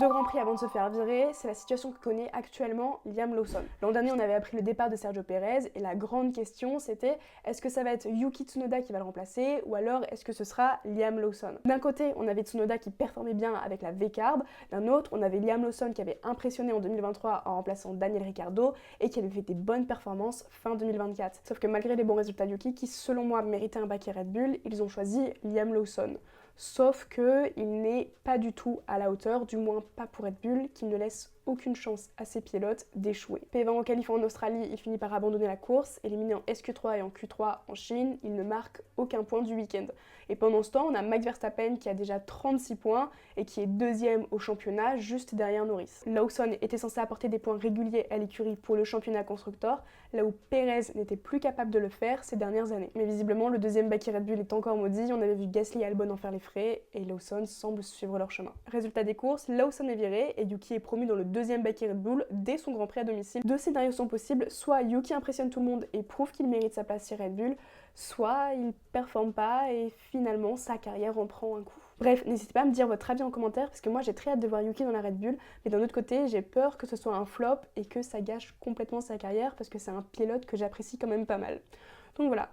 2 grands prix avant de se faire virer, c'est la situation que connaît actuellement Liam Lawson. L'an dernier, on avait appris le départ de Sergio Pérez et la grande question c'était est-ce que ça va être Yuki Tsunoda qui va le remplacer ou alors est-ce que ce sera Liam Lawson? D'un côté, on avait Tsunoda qui performait bien avec la V-Carb, d'un autre, on avait Liam Lawson qui avait impressionné en 2023 en remplaçant Daniel Ricciardo et qui avait fait des bonnes performances fin 2024. Sauf que malgré les bons résultats de Yuki, qui selon moi méritait un baquet Red Bull, ils ont choisi Liam Lawson. Sauf qu'il n'est pas du tout à la hauteur, du moins pas pour Red Bull, qui ne laisse aucune chance à ses pilotes d'échouer. P20 en qualif en Australie, il finit par abandonner la course, éliminé en SQ3 et en Q3 en Chine, il ne marque aucun point du week-end. Et pendant ce temps, on a Max Verstappen qui a déjà 36 points et qui est deuxième au championnat, juste derrière Norris. Lawson était censé apporter des points réguliers à l'écurie pour le championnat constructeur, là où Perez n'était plus capable de le faire ces dernières années. Mais visiblement, le deuxième baquet Red Bull est encore maudit, on avait vu Gasly et Albon en faire les frais, et Lawson semble suivre leur chemin. Résultat des courses, Lawson est viré et Yuki est promu dans le deuxième baquet Red Bull dès son Grand Prix à domicile. Deux scénarios sont possibles, soit Yuki impressionne tout le monde et prouve qu'il mérite sa place chez Red Bull, soit il performe pas et finalement sa carrière en prend un coup. Bref, n'hésitez pas à me dire votre avis en commentaire parce que moi j'ai très hâte de voir Yuki dans la Red Bull, mais d'un autre côté j'ai peur que ce soit un flop et que ça gâche complètement sa carrière parce que c'est un pilote que j'apprécie quand même pas mal. Donc voilà,